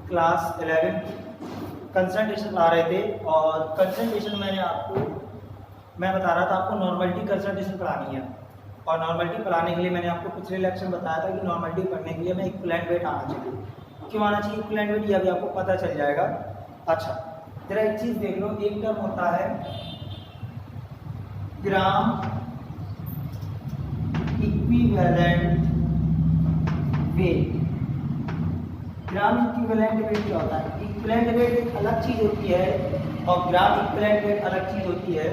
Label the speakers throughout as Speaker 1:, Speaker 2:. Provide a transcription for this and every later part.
Speaker 1: Class 11 concentration ला रहे थे और कंसंट्रेशन मैं बता रहा था आपको नॉर्मलिटी कंसंट्रेशन पढ़ानी है। और नॉर्मलिटी पढ़ाने के लिए मैंने आपको पिछले लेक्चर बताया था कि नॉर्मलिटी पढ़ने के लिए हमें इक्विवेलेंट वेट आना चाहिए। क्यों आना चाहिए इक्विवेलेंट वेट, ये अभी आपको पता चल जाएगा। अच्छा जरा एक चीज़ देख लो, एक टर्म होता है gram equivalent weight. Gram equivalent weight क्या होता है? इक्विवेलेंट वेट एक अलग चीज़ होती है और ग्राम इक्विवेलेंट वेट अलग चीज़ होती है।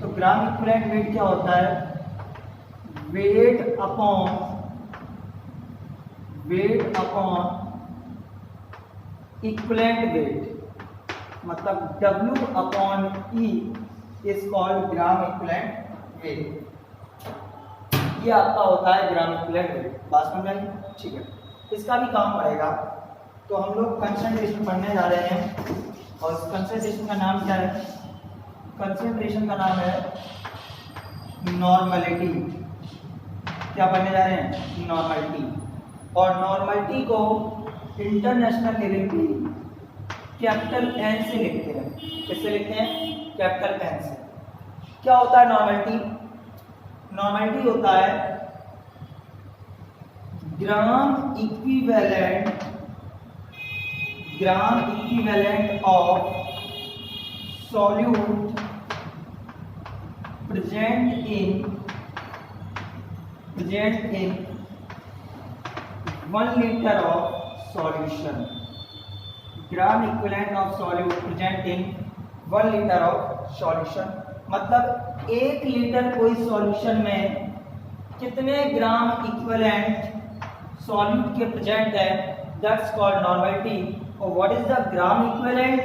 Speaker 1: तो ग्राम इक्विवेलेंट वेट क्या होता है? वेट अपॉन इक्विवेलेंट वेट, मतलब W upon E is called gram equivalent weight. ये आपका होता है ग्राम इक्विवेलेंट वेट। बात समझ आई? ठीक है, इसका भी काम पड़ेगा। तो हम लोग कंसंट्रेशन पढ़ने जा रहे हैं और इस कंसंट्रेशन का नाम क्या है? कंसंट्रेशन का नाम है नॉर्मलिटी। क्या पढ़ने जा रहे हैं? नॉर्मलिटी। और नॉर्मलिटी को इंटरनेशनल लेवल पे कैपिटल N से लिखते हैं। किससे लिखते हैं? कैपिटल N से। क्या होता है नॉर्मलिटी? नॉर्मलिटी होता है gram equivalent of solute present in 1 liter of solution. Gram equivalent of solute present in 1 liter of solution, मतलब 1 लीटर कोई सॉल्यूशन में कितने ग्राम इक्विवेलेंट सॉल्यूट के प्रेजेंट है, दैट्स कॉल्ड नॉर्मलिटी। और what is the gram equivalent?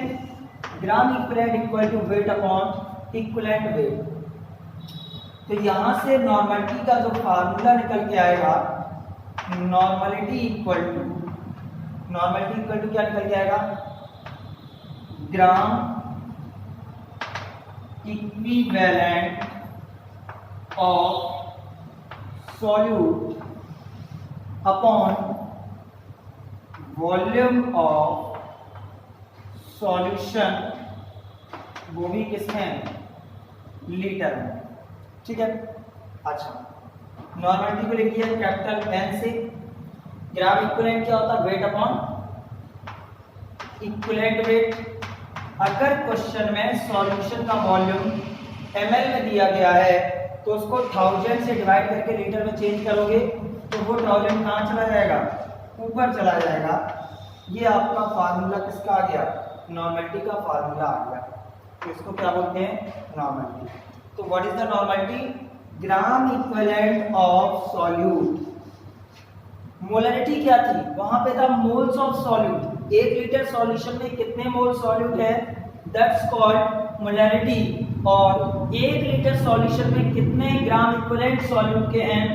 Speaker 1: Gram equivalent equal to weight upon equivalent weight. तो यहां से नॉर्मलिटी का जो फार्मूला निकल के आएगा, नॉर्मलिटी इक्वल टू क्या निकल के आएगा? ग्राम equivalent of solute upon volume of solution, वो भी किसमें? लीटर में। ठीक है। अच्छा नॉर्मलिटी को लिखिए कैपिटल N से। ग्राम इक्विवेलेंट क्या होता है? Wait upon equivalent wait. अगर क्वेश्चन में सॉल्यूशन का वॉल्यूम ml में दिया गया है तो उसको 1000 से डिवाइड करके लीटर में चेंज करोगे तो वो 1000 कहाँ चला जाएगा? ऊपर चला जाएगा। ये आपका फार्मूला किसका आ गया? नॉर्मलिटी का फार्मूला आ गया। तो इसको क्या बोलते हैं? नॉर्मलिटी। तो what is the normality? Gram equivalent of solute. Molarity क्या थी? वहां पे था moles of solute. 1 litre solution में कितने मोल सॉल्यूट है, दैट्स कॉल्ड मोलरिटी। और 1 लीटर सॉल्यूशन में कितने ग्राम इक्विवेलेंट सॉल्यूट के हैं,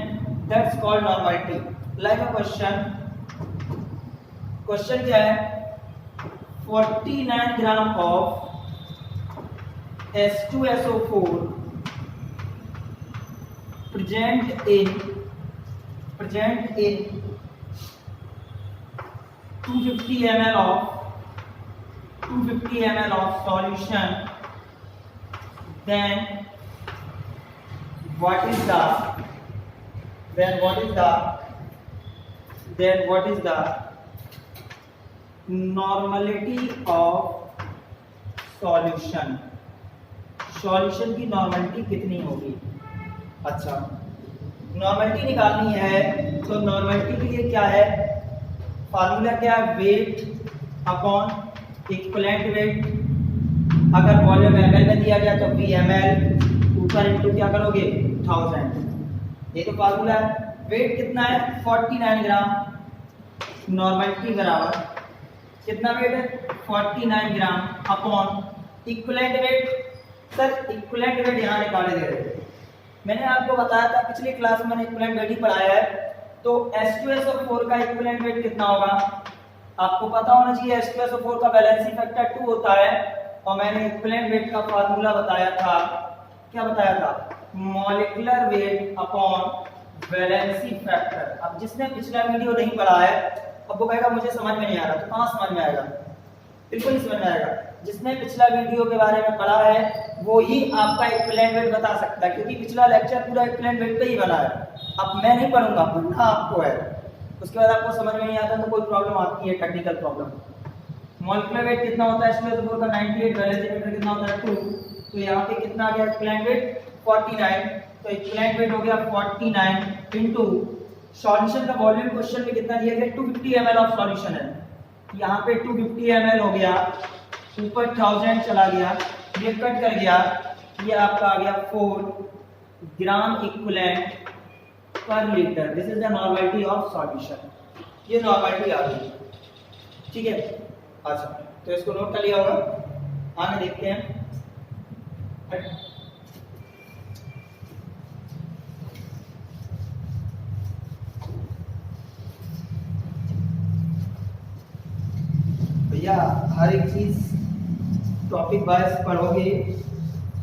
Speaker 1: that's called normality. Like a question क्या है? 49 gram of H2SO4 present in 250 ml of solution, then what is the normality of solution? Solution की normality कितनी होगी? अच्छा नॉर्मलिटी निकालनी है तो नॉर्मलिटी के लिए क्या है? फार्मूला क्या है? Wait upon equivalent wait. अगर वॉल्यूम ml में दिया गया तो VmL ऊपर इनटू क्या करोगे? 1000। ये तो फार्मूला है। वेट कितना है? 49 ग्राम। नॉर्मलिटी बराबर कितना वेट है? 49 ग्राम upon equivalent wait. Sir equivalent weight यहाँ निकाले दे रहे थे। मैंने आपको बताया था पिछली क्लास में मैंने इक्विवेलेंट वेट ही पढ़ाया है। तो H2SO4 का इक्विवेलेंट वेट कितना होगा? आपको पता होना चाहिए H2SO4 का वैलेंसी फैक्टर 2 होता है। और मैंने इक्विवेलेंट वेट का फार्मूला बताया था। क्या बताया था? Molecular weight upon valency factor. अब जिसने पिछला वीडियो नहीं पढ़ा है अब वो कहेगा मुझे समझ में नहीं आ रहा, तो कहाँ समझ में आएगा? बिल्कुल नहीं समझ में आएगा। जिसने पिछला वीडियो के बारे में पढ़ा है वो ही आपका इक्विवेलेंट वेट बता सकता है, क्योंकि पिछला लेक्चर पूरा इक्विवेलेंट वेट पे ही बना है। अब मैं नहीं पढ़ूंगा, पढ़ना आपको है। उसके बाद आपको समझ में नहीं आता तो कोई प्रॉब्लम आती है, टेक्निकल प्रॉब्लम। मॉलिक्यूलर वेट कितना होता है H2SO4 का 98, वैलेंसी वेक्टर कितना होता है 2। तो यहाँ पे कितना आ गया इक्विवेलेंट वेट 49। तो इक्विवेलेंट वेट हो गया 49 इनटू सॉल्यूशन का वॉल्यूम क्वेश्चन में कितना दिया गया 250 ml ऑफ सॉल्यूशन है। यहाँ पे 250 ml हो गया, ऊपर 1000 चला गया, ये कट कर गया, ये आपका आ गया 4 ग्राम इक्विवेलेंट पर litre. This is the normality of solution. ये नॉर्मलिटी आ गई, ठीक है। अच्छा, तो इसको नोट कर लिया होगा। आगे देखते हैं। भैया हर एक चीज टॉपिक वाइज पढ़ोगे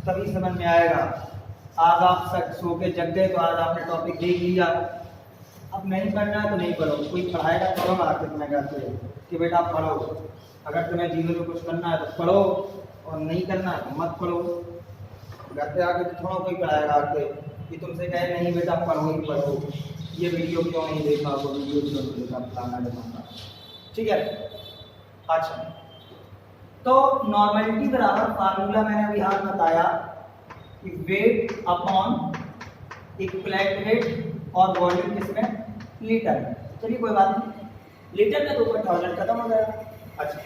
Speaker 1: तभी समझ में आएगा। आज आप सो के जग गए तो आज आपने टॉपिक देख लिया, अब नहीं पढ़ना है तो नहीं पढ़ो। कोई पढ़ाएगा तो आके तुम्हें कहते कि बेटा आप पढ़ो। अगर तुम्हें जीवन में कुछ करना है तो पढ़ो, और नहीं करना है तो मत पढ़ो। घर पे आके तो थोड़ा कोई पढ़ाएगा आके कि तुमसे कहे नहीं बेटा पढ़ो ही पढ़ो, ये वीडियो क्यों नहीं देखा, वो वीडियो क्यों नहीं देखा, फलाना ढिमाना, ठीक है। अच्छा, तो नॉर्मलिटी बराबर फार्मूला मैंने अभी हाथ बताया कि वेट अपॉन इक्विवेलेंट वेट और वॉल्यूम किसमें लीटर में। चलिए कोई बात नहीं, लीटर में तो ऊपर 1000 खत्म हो जाएगा। अच्छा,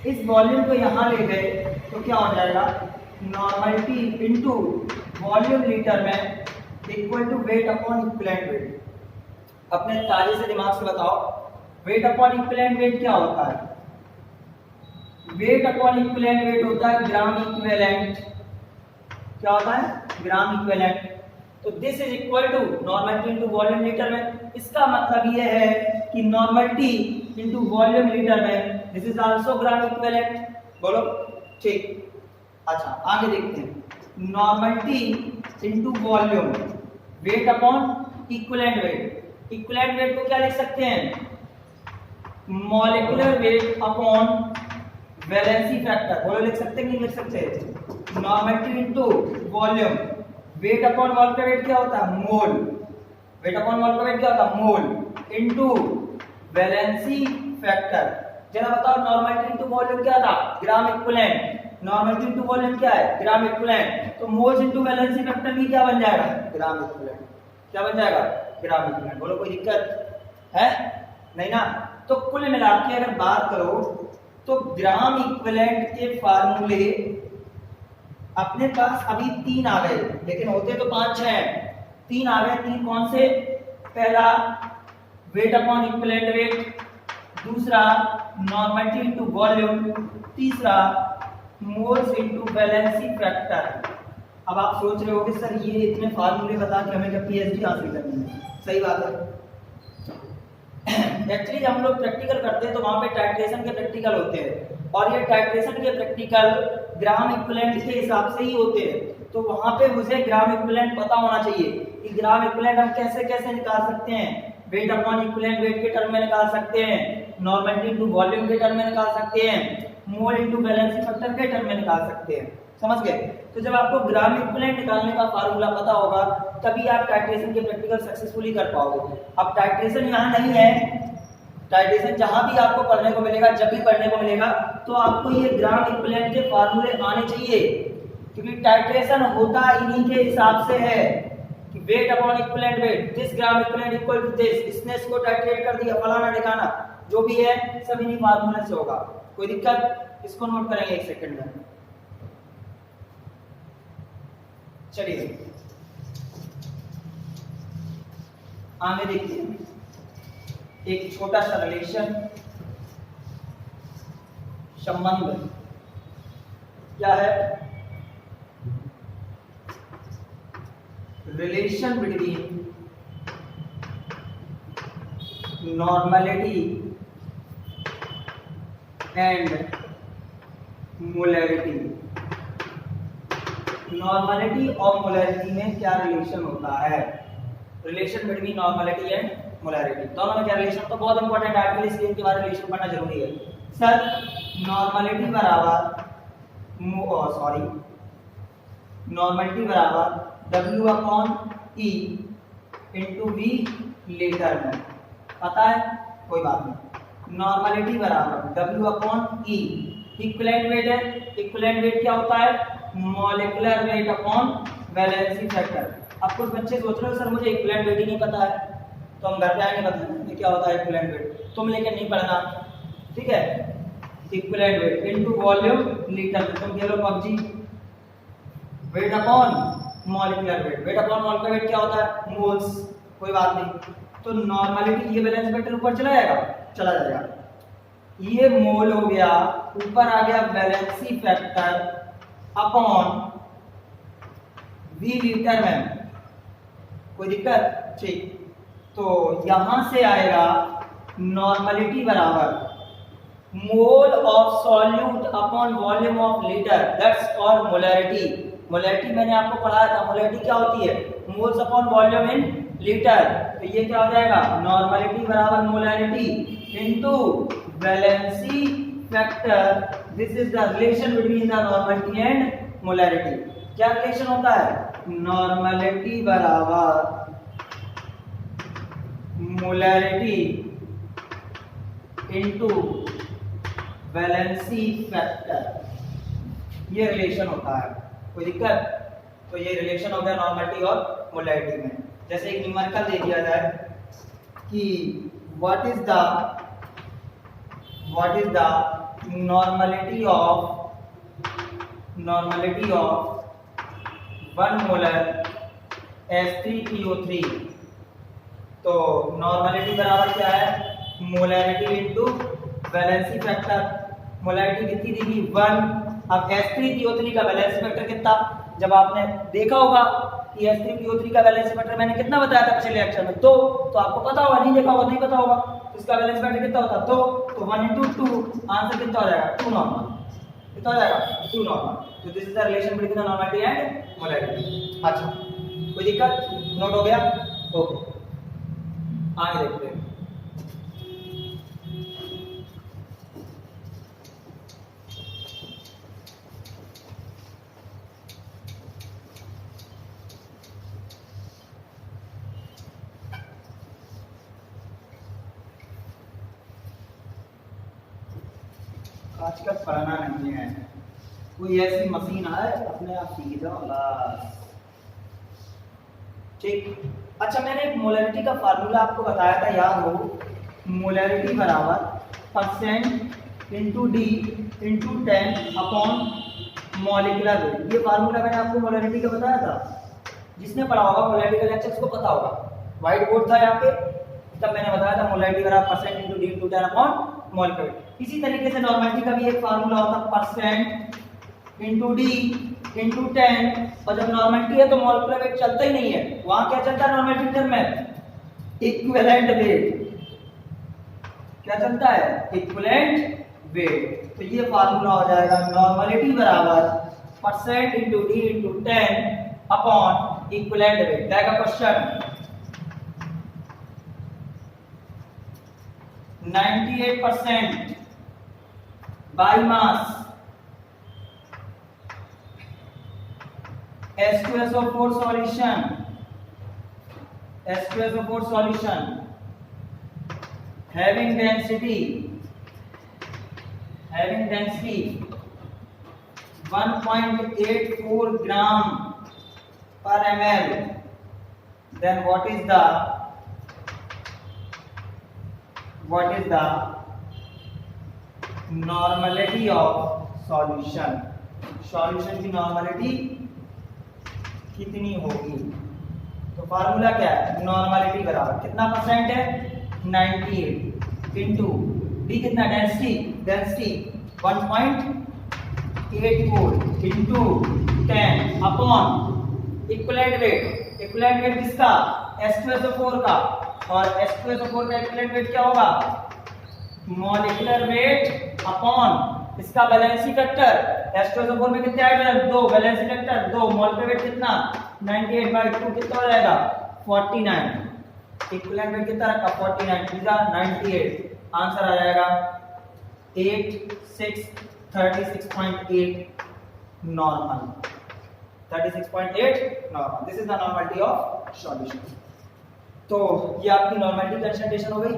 Speaker 1: इस वॉल्यूम को यहाँ ले गए तो क्या हो जाएगा, नॉर्मलिटी इनटू वॉल्यूम लीटर में equal to weight upon equivalent weight. अपने ताजे से दिमाग से बताओ, वेट अपॉन इक्विवेलेंट वेट क्या होता है? वेट अपॉन इक्विवेलेंट वेट होता है ग्राम इक्विवेलेंट। क्या होता है? Gram equivalent. तो this is equal to normality into volume litre में। इसका मतलब ये है कि नॉर्मलिटी इनटू वॉल्यूम लीटर में this is also gram equivalent. बोलो ठीक। अच्छा, आगे देखते हैं। Normality into volume weight upon equivalent weight. Equivalent weight को क्या लिख सकते हैं? Molecular weight upon valency factor. बोलो लिख सकते हैं कि नहीं लिख सकते? Normality into volume weight upon molecular weight क्या होता है? मोल। वेट अपॉन मॉलिक्यूलर वेट क्या होता है? मोल इनटू वैलेंसी फैक्टर। जरा बताओ, नॉर्मलिटी इनटू वॉल्यूम क्या था? Gram equivalent. Normality into volume क्या है? Gram equivalent. तो मोल्स इनटू वैलेंसी फैक्टर भी क्या बन जाएगा? Gram equivalent. क्या बन जाएगा? ग्राम इक्विवेलेंट। बोलो कोई दिक्कत है? नहीं ना। तो कुल मिला के अगर बात करो तो ग्राम इक्विवेलेंट के फार्मूले अपने पास अभी 3 आ गए, लेकिन होते तो 5-6 हैं। 3 आ गए। 3 कौन से? पहला वेट अपॉन इक्विवेलेंट वेट, दूसरा नॉर्मलिटी इनटू वॉल्यूम, तीसरा मोल्स इनटू वैलेंसी फैक्टर। अब आप सोच रहे हो कि सर ये इतने फार्मूले बता के हमें पीएचडी हासिल करनी है। सही बात है। एक्चुअली जब हम लोग प्रैक्टिकल करते हैं तो वहाँ पे टाइट्रेशन के प्रैक्टिकल होते हैं, और ये टाइट्रेशन के प्रैक्टिकल ग्राम इक्विवेलेंट के हिसाब से ही होते हैं। तो वहाँ पे मुझे ग्राम इक्विवेलेंट पता होना चाहिए कि ग्राम इक्विवेलेंट हम कैसे कैसे निकाल सकते हैं। वेट अपॉन इक्विवेलेंट वेट के टर्म में निकाल सकते हैं, नॉर्मलिटी इनटू वॉल्यूम के टर्म में निकाल सकते हैं, मोल इनटू वैलेंसी फैक्टर के टर्म में निकाल सकते हैं। समझ गए? तो जब आपको ग्राम इक्विवेलेंट निकालने का फार्मूला पता होगा तभी आप टाइट्रेशन के प्रैक्टिकल सक्सेसफुली कर पाओगे। अब टाइट्रेशन यहाँ नहीं है, टाइट्रेशन जहां भी आपको पढ़ने को मिलेगा, जब भी पढ़ने को मिलेगा तो आपको ये ग्राम इक्विवेलेंट के फार्मूले आने चाहिए, क्योंकि टाइट्रेशन होता इन्हीं के हिसाब से है कि weight upon equivalent weight, this gram equivalent equal to this, इसने इसको टाइट्रेट कर दिया, फलाना ठिकाना जो भी है सब इन्हीं फार्मूले से होगा। कोई दिक्कत? इसको नोट करेंगे 1 सेकंड में। चलिए आगे देखिए, एक छोटा सा रिलेशन संबंध क्या है? Relation between normality and molarity. Normality और मोलैरिटी में क्या रिलेशन होता है? Relation between normality and molarity. दोनों में क्या रिलेशन, तो बहुत इंपॉर्टेंट आर्टिकल, इसलिए इनके बारे में रिलेशन पढ़ना जरूरी है। सर नॉर्मलिटी बराबर नॉर्मलिटी बराबर W/E इंटू वी लीटर में, पता है, कोई बात नहीं। नॉर्मलिटी बराबर W/E, इक्विवेलेंट वेट है, इक्विवेलेंट वेट क्या होता है, molecular weight upon valency factor. अब कुछ बच्चे सोच रहे हो सर मुझे इक्विवेलेंट वेट ही नहीं पता है, तो हम घर पे आएंगे बताएंगे क्या होता है इक्विवेलेंट वेट, तुम लेके नहीं पढ़ना, ठीक है। Equivalent weight into volume litre में, तुम कह लो PUBG, weight upon molecular weight, weight upon molecular weight क्या होता है, मोल्स, कोई बात नहीं। तो नॉर्मलिटी ये बैलेंस फैक्टर ऊपर चला जाएगा, चला जाएगा, ये मोल हो गया, ऊपर आ गया valency factor upon V litre में, कोई दिक्कत, ठीक। तो यहां से आएगा नॉर्मलिटी बराबर mole of solute upon volume of litre, that's called molarity. Molarity मैंने आपको पढ़ाया था, मोलैरिटी क्या होती है, moles upon volume in litre. तो ये क्या हो जाएगा, नॉर्मलिटी बराबर molarity into valency factor, this is the relation between the normality and molarity. क्या रिलेशन होता है, नॉर्मलिटी बराबर मोलैरिटी इनटू वैलेंसी फैक्टर, ये रिलेशन होता है, कोई दिक्कत। तो ये रिलेशन हो गया नॉर्मलिटी और मोलैरिटी में। जैसे एक न्यूमेरिकल दे दिया जाए कि what is the normality of 1 molar H3PO3, तो नॉर्मलिटी बराबर क्या है, molarity into valency factor. Molarity कितनी दी गई, 1। अब H3PO3 का वैलेंसी फैक्टर कितना, जब आपने देखा होगा कि H3PO3 का वैलेंसी फैक्टर मैंने कितना बताया था पिछले लेक्चर में, 2, तो आपको पता होगा, नहीं देखा होगा नहीं पता होगा, तो इसका वैलेंसी फैक्टर कितना होता है, 2, तो 1 into 2, आंसर कितना हो जाएगा, 2 नॉर्मल, कितना हो जाएगा, 2 नॉर्मल। तो this is the relation between the normality and molarity. अच्छा, कोई दिक्कत, नोट हो गया, ओके, आगे देखते हैं। आजकल पढ़ना नहीं है, कोई ऐसी मशीन आए अपने आप सीख जाओ बस, ठीक। अच्छा, मैंने एक मोलैरिटी का फार्मूला आपको बताया था, याद हो, मोलैरिटी बराबर percent into D into 10 upon molecular wait. ये फार्मूला मैंने आपको मोलैरिटी का बताया था, जिसने पढ़ा होगा मोलैरिटी का लेक्चर उसको पता होगा, व्हाइट बोर्ड था यहाँ पे, तब मैंने बताया था मोलैरिटी बराबर percent into D into 10 upon molecular wait. इसी तरीके से नॉर्मलिटी का भी एक फार्मूला होता है, परसेंट इंटू डी इंटू 10, और जब नॉर्मलिटी है तो मॉलिक्यूलर वेट चलता ही नहीं है, वहां क्या चलता है नॉर्मलिटी टर्म में, इक्विवेलेंट वेट, क्या चलता है, इक्विवेलेंट वेट। तो ये फार्मूला हो जाएगा नॉर्मलिटी बराबर percent into D into 10 upon equivalent wait. क्या question, 98% by mass H2SO4 solution having density 1.84 gram per ml, then what is the normality of solution, solution की नॉर्मलिटी कितनी होगी। तो फार्मूला क्या है, नॉर्मलिटी बराबर कितना परसेंट है, 98 इंटू डी कितना, density 1.84 into 10 upon equivalent wait किसका, H2SO4 का, और H2SO4 का इक्विवेलेंट वेट क्या होगा, मॉलिक्यूलर वेट अपॉन इसका वैलेंसी फैक्टर। H2SO4 में कितने आइटम है, 2, वैलेंसी फैक्टर 2, मॉलिक्यूलर वेट कितना 98/2, कितना हो जाएगा 49। इक्विवेलेंट वेट कितना रखा 49, थ्रीजा 98, आंसर आ जाएगा 8 6 36.8 normal, 36.8 normal. This is the normality of solution. तो ये आपकी नॉर्मलिटी कंसंट्रेशन हो गई,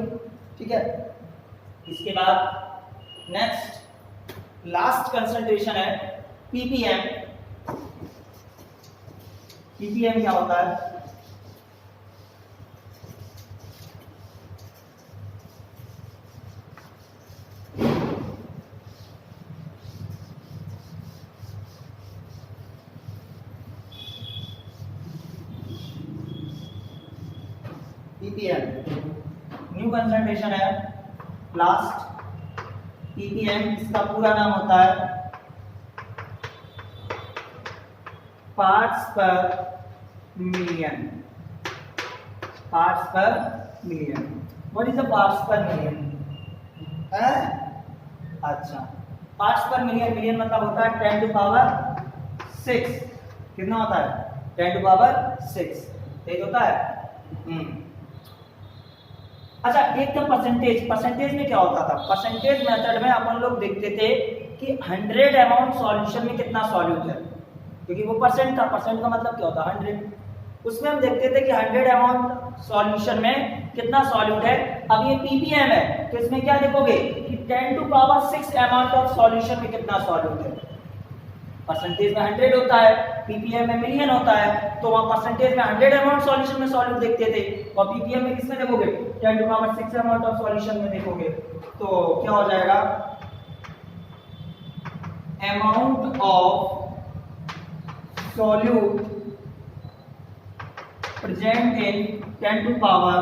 Speaker 1: ठीक है। इसके बाद नेक्स्ट लास्ट कंसंट्रेशन है पीपीएम। पीपीएम क्या होता है? पीपीएम न्यू कंसंट्रेशन है लास्ट। पीपीएम इसका पूरा नाम होता है पार्ट्स पर मिलियन। पार्ट्स पर million, what is the parts पर मिलियन? अच्छा, पार्ट्स पर मिलियन, मिलियन मतलब होता है 10 टू पावर 6। कितना होता है? 10 टू पावर 6, तेज होता है। अच्छा, एकदम परसेंटेज, परसेंटेज में क्या होता था? परसेंटेज मेथड में अपन लोग देखते थे कि 100 अमाउंट सॉल्यूशन में कितना सॉल्यूट है, क्योंकि वो परसेंट था। परसेंट का मतलब क्या होता है? 100। उसमें हम देखते थे कि 100 अमाउंट सॉल्यूशन में कितना सॉल्यूट है। अब ये पीपीएम है तो इसमें क्या देखोगे कि 10 to power 6 amount of solution में कितना सॉल्यूट है। परसेंटेज में 100 होता है, पीपीएम में मिलियन होता है, तो वहां परसेंटेज में 100 अमाउंट सॉल्यूशन में सॉल्यूट देखते थे, और पीपीएम में किसमें देखोगे? 10 to power 6 amount of solution में देखोगे। तो क्या हो जाएगा? Amount of solute present in 10 to power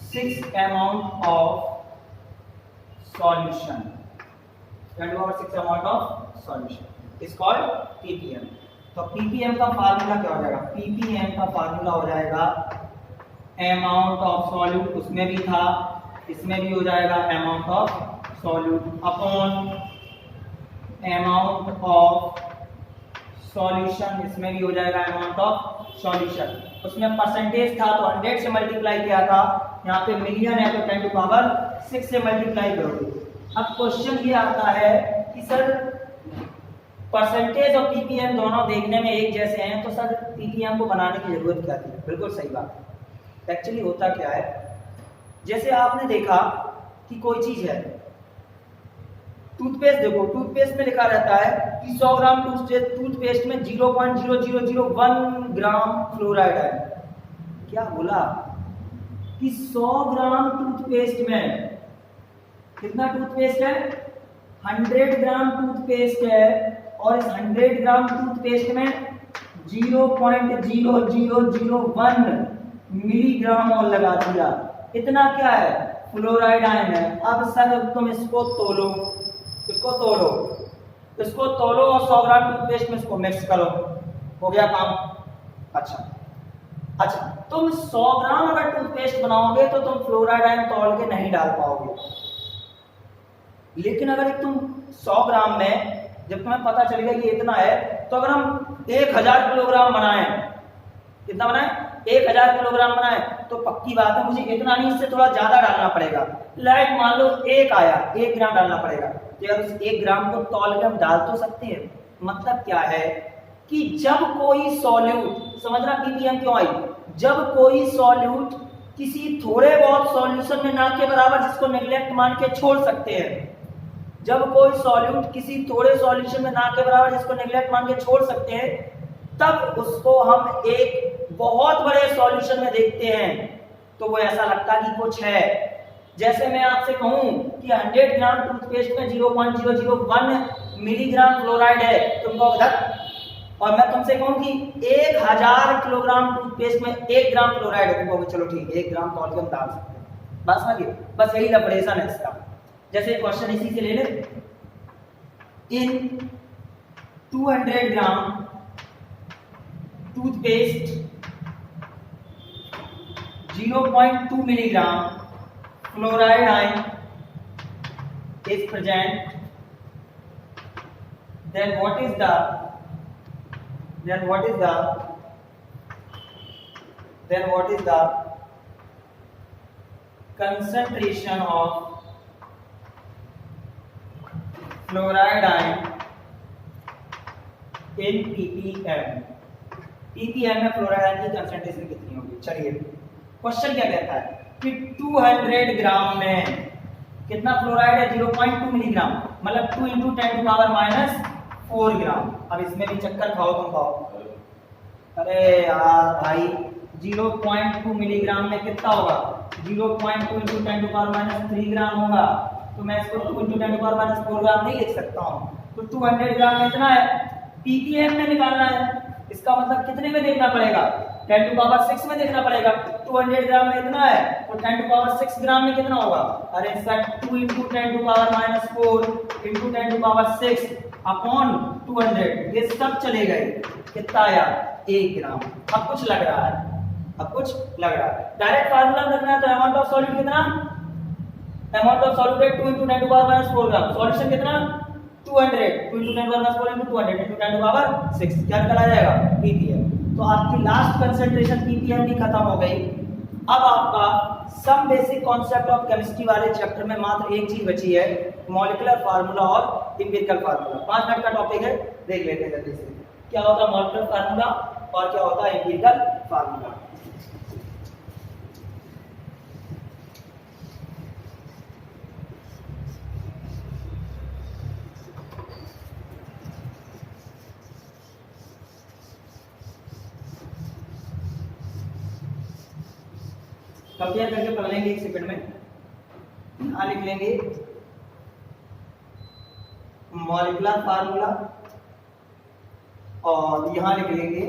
Speaker 1: 6 amount of solution, 10 to power 6 amount of solution is called ppm। तो ppm का फार्मूला क्या हो जाएगा? ppm का फार्मूला हो जाएगा amount of solute, उसमें भी था इसमें भी हो जाएगा amount of solute upon amount of solution, इसमें भी हो जाएगा अमाउंट ऑफ सॉल्यूशन। उसमें परसेंटेज था तो 100 से मल्टीप्लाई किया था, यहाँ पे मिलियन है तो 10 टू पावर 6 से मल्टीप्लाई करोगे। अब क्वेश्चन ये आता है कि सर परसेंटेज और पीपीएम दोनों देखने में एक जैसे हैं, तो सर पीपीएम को बनाने की जरूरत क्या थी? बिल्कुल सही बात है। एक्चुअली होता क्या है, जैसे आपने देखा कि कोई चीज है, टूथपेस्ट देखो, टूथपेस्ट में लिखा रहता है कि 100 ग्राम टूथपेस्ट में 0.0001 ग्राम फ्लोराइड है। क्या बोला? कि 100 ग्राम टूथपेस्ट में कितना टूथपेस्ट है? 100 ग्राम टूथपेस्ट है, और इस 100 ग्राम टूथपेस्ट में 0.0001 मिलीग्राम और लगा दिया। इतना क्या है? फ्लोराइड आयन है। अब सर तुम इसको तोलो, इसको तोलो, इसको तोलो और 100 ग्राम टूथपेस्ट में इसको मिक्स करो, हो गया काम। अच्छा, तुम 100 ग्राम अगर टूथपेस्ट बनाओगे तो तुम फ्लोराइड आयन तौल के नहीं डाल पाओगे। लेकिन अगर तुम 100 ग्राम में, जब तुम्हें पता चलेगा कि इतना है, तो अगर हम 1000 किलोग्राम बनाएं, कितना बनाएं? 1000 किलोग्राम बनाएं, तो पक्की बात है मुझे इतना नहीं, इससे थोड़ा ज्यादा डालना पड़ेगा। लाइक मान लो 1 आया, 1 ग्राम डालना पड़ेगा। तो यार उस 1 ग्राम को तौल के हम डाल तो सकते हैं। मतलब क्या है कि जब कोई सॉल्यूट, समझना पीपीएम क्यों आई, जब कोई सॉल्यूट किसी थोड़े बहुत सॉल्यूशन में ना के बराबर, जिसको नेग्लेक्ट मान के छोड़ सकते हैं, जब कोई सॉल्यूट किसी थोड़े सॉल्यूशन में ना के बराबर, जिसको नेग्लेक्ट मान के छोड़ सकते हैं, तब उसको हम एक बहुत बड़े सॉल्यूशन में देखते हैं तो वो ऐसा लगता है कि कुछ है। जैसे मैं आपसे कहूं कि 100 ग्राम टूथपेस्ट में 0.001 मिलीग्राम फ्लोराइड है, तुमको बता, और मैं तुमसे कहूं कि 1000 किलोग्राम टूथपेस्ट में 1 ग्राम फ्लोराइड है, तुमको चलो ठीक है 1 ग्राम तौल के हम डाल सकते हैं। बस समझिए, बस यही लपरेशन है इसका। जैसे क्वेश्चन इसी से ले ले, इन 200 ग्राम toothpaste 0.2 milligram fluoride ion is present, then what is the concentration of fluoride ion in ppm। ppm में फ्लोराइड आयन की कंसंट्रेशन कितनी होगी? चलिए क्वेश्चन क्या कहता है कि 200 ग्राम में कितना फ्लोराइड है? 0.2 मिलीग्राम, मतलब 2 × 10⁻⁴ ग्राम। अब इसमें भी चक्कर खाओ तुम खाओ। अरे यार भाई 0.2 मिलीग्राम में कितना होगा? 0.2 × 10⁻³ ग्राम होगा। तो मैं इसको 2 × 10⁻⁴ ग्राम नहीं लिख सकता हूँ। तो 200 ग्राम में इतना है, ppm में निकालना है। इसका मतलब कितने में देखना पड़ेगा? 10⁶ में देखना पड़ेगा। 200 ग्राम में इतना है तो 10⁶ ग्राम में कितना होगा? अरे सर 2 × 10⁻⁴ × 10⁶ अपॉन 200, ये सब चले गए। कितना आया? 1 ग्राम। अब कुछ लग रहा है, अब कुछ लग रहा है। डायरेक्ट फार्मूला रखना है तो अमाउंट ऑफ सॉल्यूट कितना? अमाउंट ऑफ सॉल्यूट है 2 × 10⁻⁴ ग्राम। सॉल्यूशन कितना? 200, 2 × 10⁻⁴ × 200 × 10⁻⁶। क्या निकल आ जाएगा? ppm। तो आपकी लास्ट कंसंट्रेशन ppm भी खत्म हो गई। अब आपका some basic concept of chemistry वाले चैप्टर में मात्र एक चीज बची है, मॉलिक्यूलर फार्मूला और एम्पिरिकल फार्मूला। 5 मिनट का टॉपिक है, देख लेते हैं जल्दी से। क्या होता है मॉलिक्यूलर फार्मूला और क्या होता है एम्पिरिकल फार्मूला? कंपेयर करके पढ़ लेंगे 1 सेकंड में। यहां लिख लेंगे मॉलिक्यूलर फार्मूला और यहां लिख लेंगे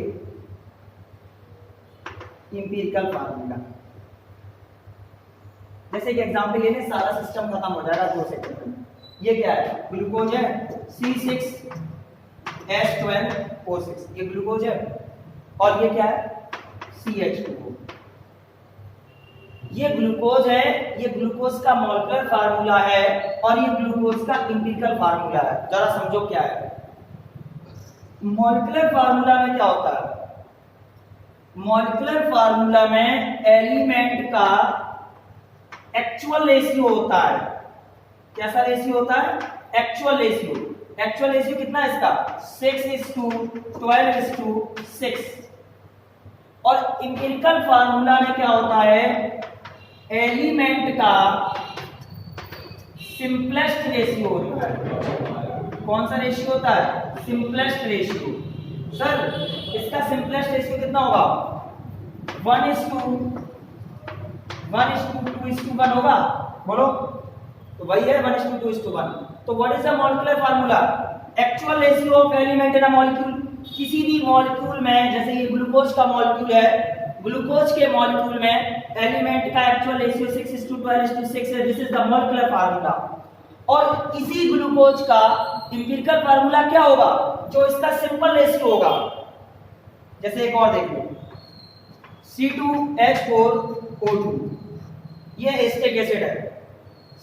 Speaker 1: एम्पिरिकल फार्मूला। जैसे कि एग्जांपल लेने, सारा सिस्टम खत्म हो जाएगा 2 सेकंड में। ये क्या है? ग्लूकोज है C6H12O6, ये ग्लूकोज है। और ये क्या है? CH2O। ये ग्लूकोज है, ये ग्लूकोज का मॉलिक्यूलर फार्मूला है और ये ग्लूकोज का एम्पिरिकल फार्मूला है। जरा समझो क्या है। मॉलिक्यूलर फार्मूला में क्या होता है? मॉलिक्यूलर फार्मूला में एलिमेंट का एक्चुअल रेशियो होता है। कैसा रेशियो होता है? Actual ratio. एक्चुअल रेशियो कितना है इसका? 6:12:6। और एम्पिरिकल फार्मूला में क्या होता है? एलिमेंट का सिंपलेस्ट रेशियो होता है। कौन सा रेशियो होता है? Simplest ratio. सर इसका सिंपलेस्ट रेशियो कितना होगा? 1:2:1 होगा। बोलो तो वही है 1:2:1। तो what is the molecular formula? Actual ratio of element in a molecule. किसी भी मॉलिक्यूल में, जैसे ये ग्लूकोज का मॉलिक्यूल है, ग्लूकोज के मॉलिक्यूल में एलिमेंट का एक्चुअल रेशियो 6:12:6 है। This is the molecular formula. और इसी ग्लूकोज का एम्पिरिकल फार्मूला क्या होगा? जो इसका सिंपल रेशियो होगा। जैसे एक और देख लो, C2H4O2, ये एस्टिक एसिड है।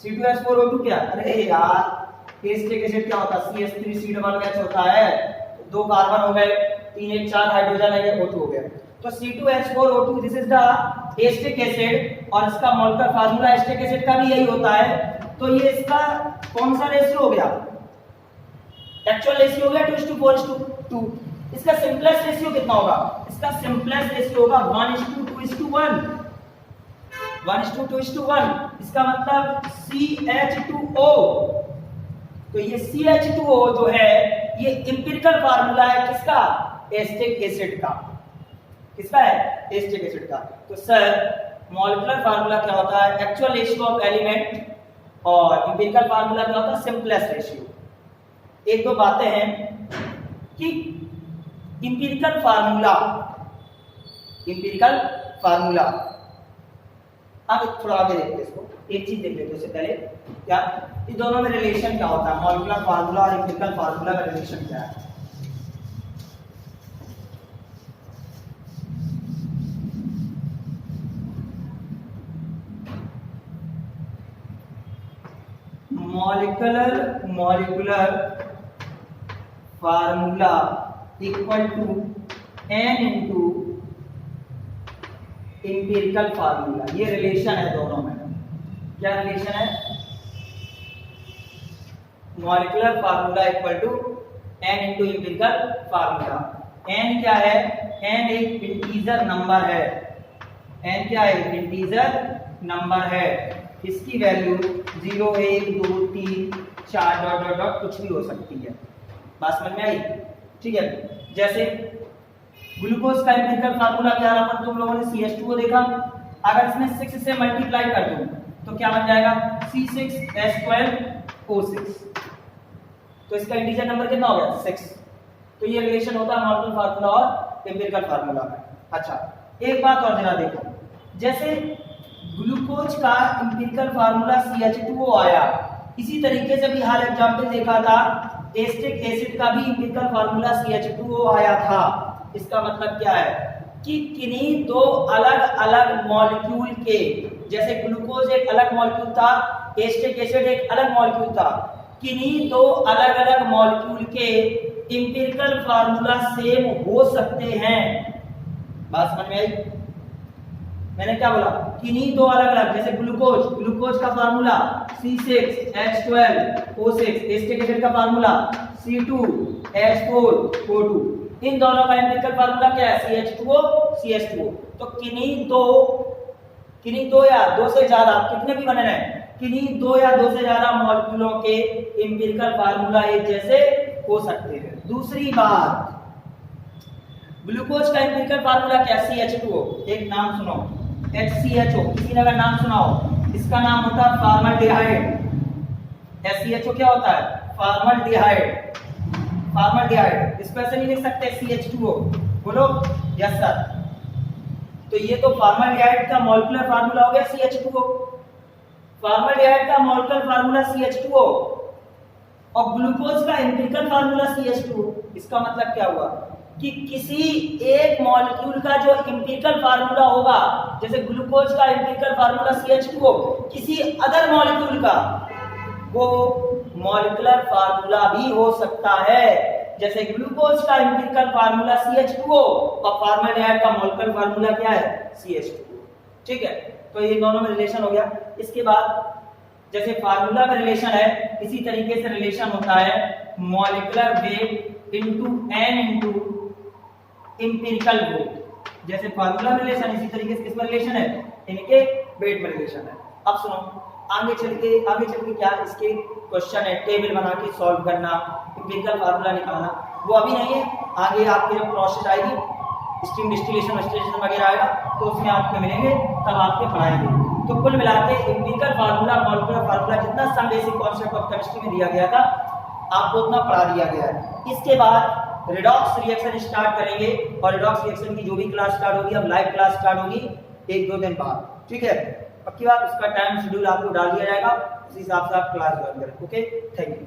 Speaker 1: C2H4O2 क्या? अरे यार एस्टिक एसिड क्या होता है? CH3CH होता है। 2 कार्बन हो गए, 3 1 4 हाइड्रोजन है, O2 हो गया। तो C2H4O2 this is the acetic acid और इसका मॉलिक्यूलर फार्मूला एस्टिक एसिड का भी यही होता है। तो ये इसका कौन सा रेशियो हो गया? एक्चुअल रेशियो हो गया 2:4:2। इसका सिंपलेस्ट रेशियो कितना होगा? इसका सिंपलेस्ट रेशियो होगा 1:2:1। 1:2:1। इसका मतलब CH2O। तो ये CH2O जो है ये एम्पिरिकल फार्मूला है किसका? एस्टिक एसिड का। किसका है? एस्टिक एसिड का। तो सर मॉलिक्यूलर फार्मूला क्या होता है? Actual ratio of element. और एम्पिरिकल फार्मूला क्या होता है? Simplest ratio. एक दो बातें हैं कि एम्पिरिकल फार्मूला अब थोड़ा आगे देखते हैं इसको। एक चीज देख लेते हैं उससे पहले, क्या इन दोनों में रिलेशन क्या होता है? मॉलिक्यूलर फार्मूला और एम्पिरिकल फार्मूला का रिलेशन क्या है? Molecular formula equal to n into empirical formula. ये रिलेशन है दोनों में। क्या रिलेशन है? Molecular formula equal to n into empirical formula. n क्या है? n एक इंटीजर नंबर है। n क्या है? इंटीजर नंबर है। इसकी वैल्यू 0 1 2 3 4 डॉट डॉट डॉट कुछ भी हो सकती है। बात समझ में आई? ठीक है। जैसे ग्लूकोज का एम्पिरिकल फार्मूला क्या है? अपन तुम लोगों ने CH2O देखा। अगर इसमें 6 से मल्टीप्लाई कर दूं तो क्या बन जाएगा? C6H12O6। तो इसका इंटीजर नंबर कितना हो गया? 6। तो ये रिलेशन होता है मॉलिक्यूलर फार्मूला और एम्पिरिकल फार्मूला में। अच्छा, एक बात और जरा देखो, जैसे ग्लूकोज का एम्पिरिकल फार्मूला CH2O आया, इसी तरीके से भी हाल एग्जांपल देखा था, एसिटिक एसिड का भी एम्पिरिकल फार्मूला CH2O आया था। इसका मतलब क्या है कि किन्हीं दो अलग अलग मॉलिक्यूल के, जैसे ग्लूकोज एक अलग मॉलिक्यूल था, एसिटिक एसिड एक अलग मॉलिक्यूल था, किन्हीं दो अलग अलग मॉलिक्यूल के एम्पिरिकल फार्मूला सेम हो सकते हैं। बात समझ में आई? मैंने क्या बोला? किन्हीं दो अलग अलग, जैसे ग्लूकोज का फार्मूला C6H12O6, एसिटिक एसिड का फार्मूला C2H4O2, इन दोनों का एम्पिरिकल फार्मूला क्या है? CH2O। तो किन्हीं दो या दो से ज्यादा, कितने भी बने रहे, किन्हीं दो या दो से ज्यादा मॉलिक्यूलों के एम्पिरिकल फार्मूला एक जैसे हो सकते हैं। दूसरी बात, ग्लूकोज का एम्पिरिकल फार्मूला क्या? CH2O। एक नाम सुनो, HCHO, किसी ने अगर नाम सुना हो, इसका नाम होता है फॉर्मल्डिहाइड। HCHO क्या होता है? फॉर्मल्डिहाइड। इसको ऐसे नहीं लिख सकते CH2O, बोलो यस सर। तो ये तो फॉर्मल्डिहाइड का मॉलिक्यूलर फार्मूला हो गया CH2O। फॉर्मल्डिहाइड का मॉलिक्यूलर फार्मूला CH2O और ग्लूकोज का एम्पिरिकल फार्मूला CH2O। इसका मतलब क्या हुआ कि किसी एक मॉलिक्यूल का जो एम्पिरिकल फार्मूला होगा, जैसे ग्लूकोज का एम्पिरिकल फार्मूला CH2O, किसी अदर मॉलिक्यूल का वो मॉलिक्यूलर फार्मूला भी हो सकता है। जैसे ग्लूकोज का एम्पिरिकल फार्मूला CH2O और फॉर्मल्डिहाइड का मॉलिक्यूलर फार्मूला क्या है? CH2O। ठीक है, तो ये दोनों में रिलेशन हो गया। इसके बाद जैसे फार्मूला में रिलेशन है, इसी तरीके से रिलेशन होता है molecular weight into n into empirical weight. जैसे फार्मूला में रिलेशन, इसी तरीके से किसमें रिलेशन है? इनके वेट में रिलेशन है। अब सुनो, आगे चल के क्या इसके क्वेश्चन है, टेबल बना के सॉल्व करना, एम्पिरिकल फार्मूला निकालना, वो अभी नहीं है। आगे आपकी जब प्रोसेस आएगी, स्टीम डिस्टिलेशन वगैरह आएगा, तो उसमें आपके मिलेंगे, तब आपके पढ़ाएंगे। तो कुल मिला के एम्पिरिकल फार्मूला, मॉलिक्यूलर फार्मूला, जितना some basic concept of chemistry में दिया गया था, आपको उतना पढ़ा दिया गया है। इसके बाद रिडॉक्स रिएक्शन स्टार्ट करेंगे, और रिडॉक्स रिएक्शन की जो भी क्लास स्टार्ट होगी, अब लाइव क्लास स्टार्ट होगी 1-2 दिन बाद। ठीक है, पक्की बात, उसका टाइम शेड्यूल आपको डाल दिया जाएगा, उसी हिसाब से आप क्लास ज्वाइन करें। Okay, thank you.